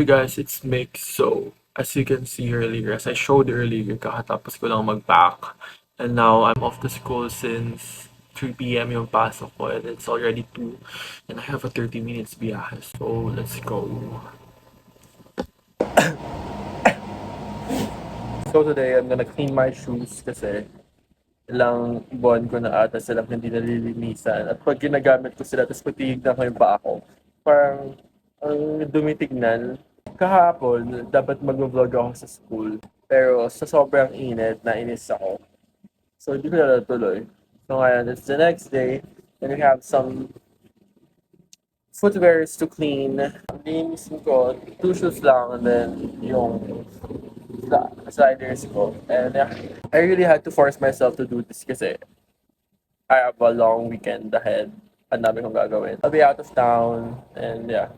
you guys? It's Mick. So, as you can see earlier, as I showed earlier, kakatapos ko lang mag-pack. And now, I'm off to school since 3 p.m. yung pasok ko and it's already 2. And I have a 30 minutes biyahe. So, let's go. So, today, I'm gonna clean my shoes kasi ilang buwan ko na ata silang hindi nalilinisan. At pag ginagamit ko sila, tapos pag tinignan ko yung paa ko, parang ang dumitignan. Kahapon, dapat mag-vlog ako sa school. Pero sa sobrang init, nainis ako. So, hindi ko na natuloy. So, ngayon, it's the next day, and we have some footwears to clean. Linisin ko, 2 shoes lang, and then yung sliders ko. And yeah, I really had to force myself to do this kasi I have a long weekend ahead. Ang dami kong gagawin. I'll be out of town, and yeah.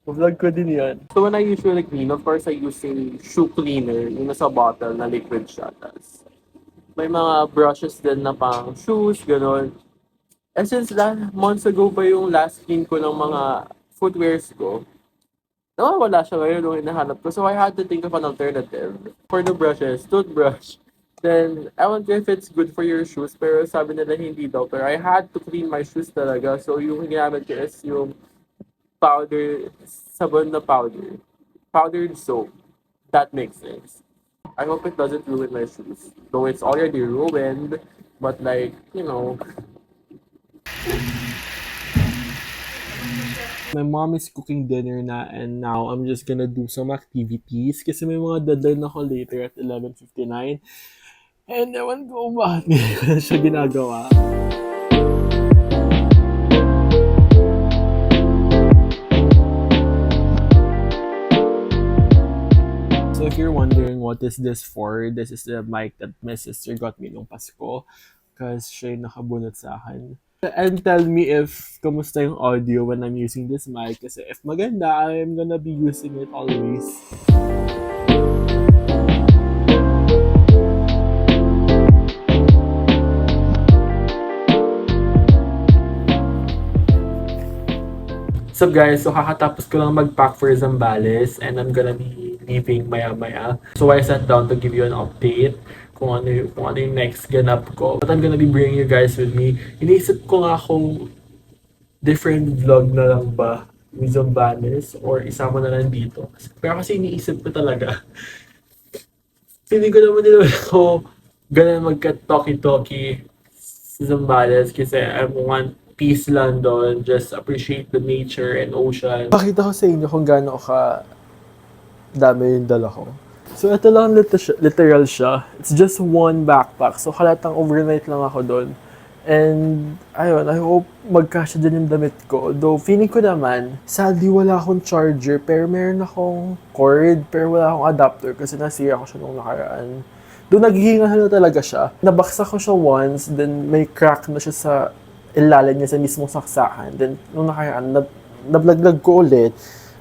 Vlog ko din yan. So when I usually clean, of course, I use a shoe cleaner, yung nasa bottle na liquid siya. Tas may mga brushes din na pang shoes, gano'n. And since months ago pa yung last clean ko ng mga footwears ko, nawawala siya ngayon nung hinahanap ko. So I had to think of an alternative. For the brushes, toothbrush. Then, I wonder if it's good for your shoes, pero sabi nila hindi daw. Pero I had to clean my shoes talaga. So yung ginamit ko is yung powder, sabon na powder. Powdered soap. That makes sense. I hope it doesn't ruin my shoes. Though it's already ruined, but like, you know. My mom is cooking dinner na and now I'm just gonna do some activities kasi may mga deadline ako later at 11:59. And ewan ko bakit ngayon ko na siya ginagawa. So if you're wondering what is this for, this is the mic that my sister got me nung Pasko because siya yung nakabunot sa akin. And tell me if kamusta yung audio when I'm using this mic kasi if maganda, I'm gonna be using it always. What's up guys? So kakatapos ko lang mag-pack for Zambales and I'm gonna be leaving maya-maya. So I sat down to give you an update kung ano yung next ganap ko. But I'm gonna be bringing you guys with me. Iniisip ko nga kung different vlog na lang ba with Zambales or isama na lang dito. Pero kasi iniisip ko talaga. Hindi ko naman nila ako ganun magka-talky-talky sa Zambales kasi I want peace lang doon. Just appreciate the nature and ocean. Pakita ko sa inyo kung gaano ka dami yung dala ko. So ito lang literal siya. It's just one backpack. So halatang overnight lang ako doon. And ayun, I hope magkasya din yung damit ko. Though feeling ko naman, sadly wala akong charger. Pero meron akong cord. Pero wala akong adapter kasi nasira ko siya nung nakaraan. Doon naghihinga na talaga siya. Nabaksak ko siya once, then may crack na siya sa ilalim niya sa mismong saksakan. Then, nung nakaraan, nablaglag ko ulit,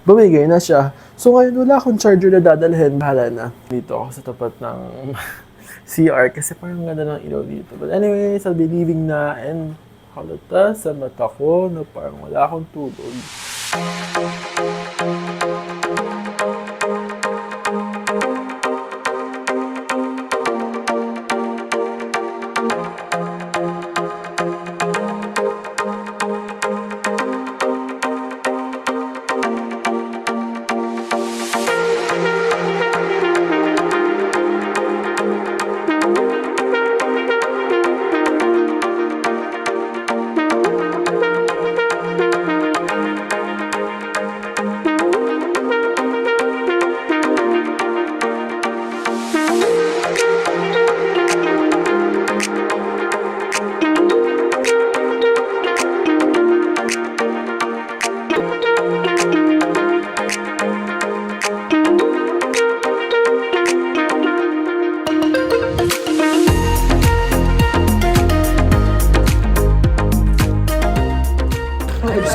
bumigay na siya. So ngayon, wala akong charger na dadalhin. Bahala na. Dito ako sa tapat ng CR kasi parang ganda ng ilaw dito. But anyways, I'll be leaving na and halata sa mata ko na parang wala akong tulog.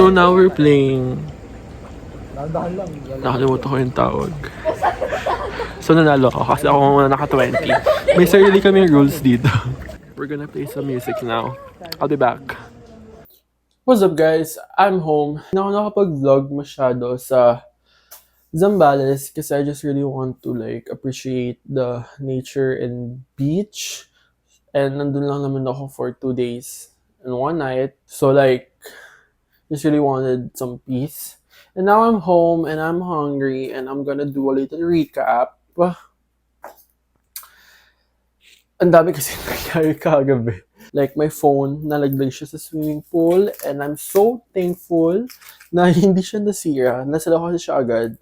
So now we're playing. Nakalimutan ko yung tawag. So nanalo ako kasi ako muna naka-20. May sarili kaming rules dito. We're gonna play some music now. I'll be back. What's up guys? I'm home. Hindi ako nakapag-vlog masyado sa Zambales kasi I just really want to like appreciate the nature and beach. And nandun lang naman ako for 2 days and 1 night. So like, just really wanted some peace. And now I'm home and I'm hungry and I'm gonna do a little recap. Ang dami kasi nangyari kagabi. Like, my phone, nalaglag siya sa swimming pool and I'm so thankful na hindi siya nasira. Nasala ko kasi siya agad.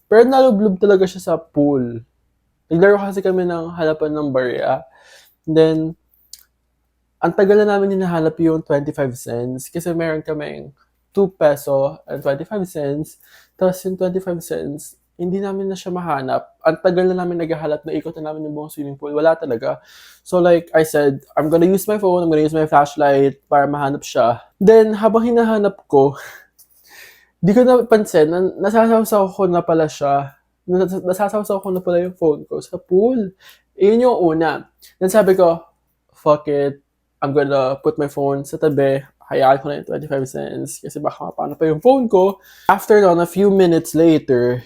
Pero nalublob talaga siya sa pool. Naglaro kasi kami ng halapan ng barya. Then, ang tagal na namin hinahanap yung 25 cents kasi meron kaming 2 peso and 25 cents. Tapos yung 25 cents, hindi namin na siya mahanap. Ang tagal na namin naghahanap na ikot na namin yung buong swimming pool. Wala talaga. So like I said, I'm gonna use my phone, I'm gonna use my flashlight para mahanap siya. Then habang hinahanap ko, di ko napansin na nasasawsaw ko na pala siya. Nasasawsaw ko na pala yung phone ko sa pool. Yun yung una. Then sabi ko, fuck it. I'm gonna put my phone sa tabi. Hayaan ko na yung 25 cents kasi baka mapano pa yung phone ko. After nun, a few minutes later,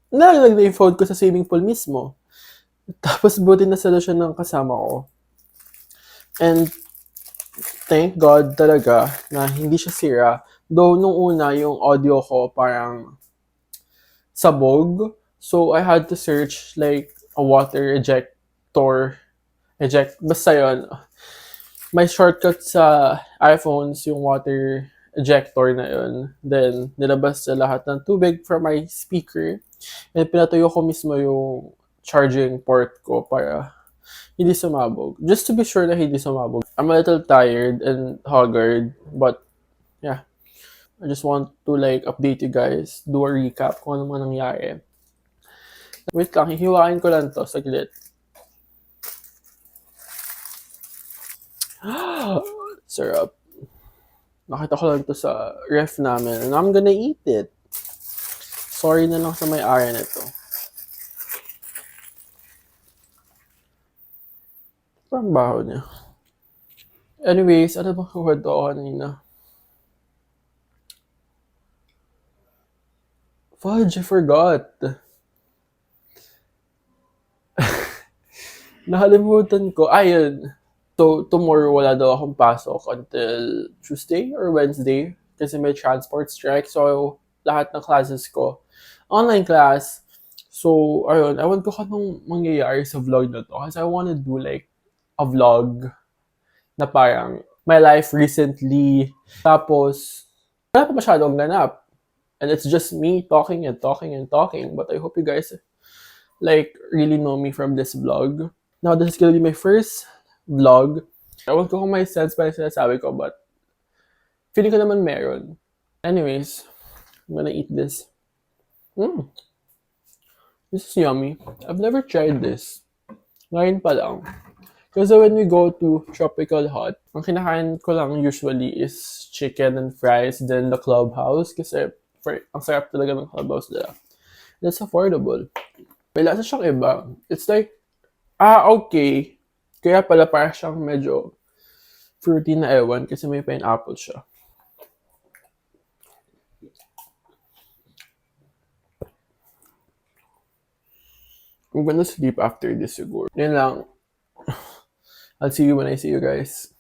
nalaglag na yung phone ko sa swimming pool mismo. Tapos buti na sala siya ng kasama ko. And thank God talaga na hindi siya sira. Though nung una, yung audio ko parang sabog. So I had to search like a water basta yun. May shortcut sa iPhones yung water ejector na yun. Then, nilabas sa lahat ng tubig from my speaker. And pinatuyo ko mismo yung charging port ko para hindi sumabog. Just to be sure na hindi sumabog. I'm a little tired and haggard, but yeah. I just want to like update you guys, do a recap kung ano man nangyari. Wait lang, hihiwain ko lang to saglit. Syrup. Nakita ko lang to sa ref namin and I'm gonna eat it. Sorry na lang sa may-ari nito. Parang baho niya. Anyways, ano bang kwento ko kanina? Fudge, I forgot. Nakalimutan ko. Ayun. So, tomorrow wala daw akong pasok until Tuesday or Wednesday kasi may transport strike. So, lahat ng classes ko, online class. So, ayun. Ewan ko anong mangyayari sa vlog na to kasi I wanna do like a vlog na parang my life recently. Tapos, wala pa masyadong ganap. And it's just me talking and talking and talking. But I hope you guys like really know me from this vlog. Now, this is gonna be my first vlog. Ewan ko kung may sense pa yung sinasabi ko, but feeling ko naman meron. Anyways, I'm gonna eat this. This is yummy. I've never tried this. Ngayon pa lang. Kasi when we go to Tropical Hut, ang kinakain ko lang usually is chicken and fries, then the Clubhouse. Kasi ang sarap talaga ng Clubhouse nila. It's affordable. May lasa siyang iba. It's like, okay. Kaya pala para siyang medyo fruity na ewan kasi may pineapple siya. I'm gonna sleep after this siguro. Yun lang. I'll see you when I see you guys.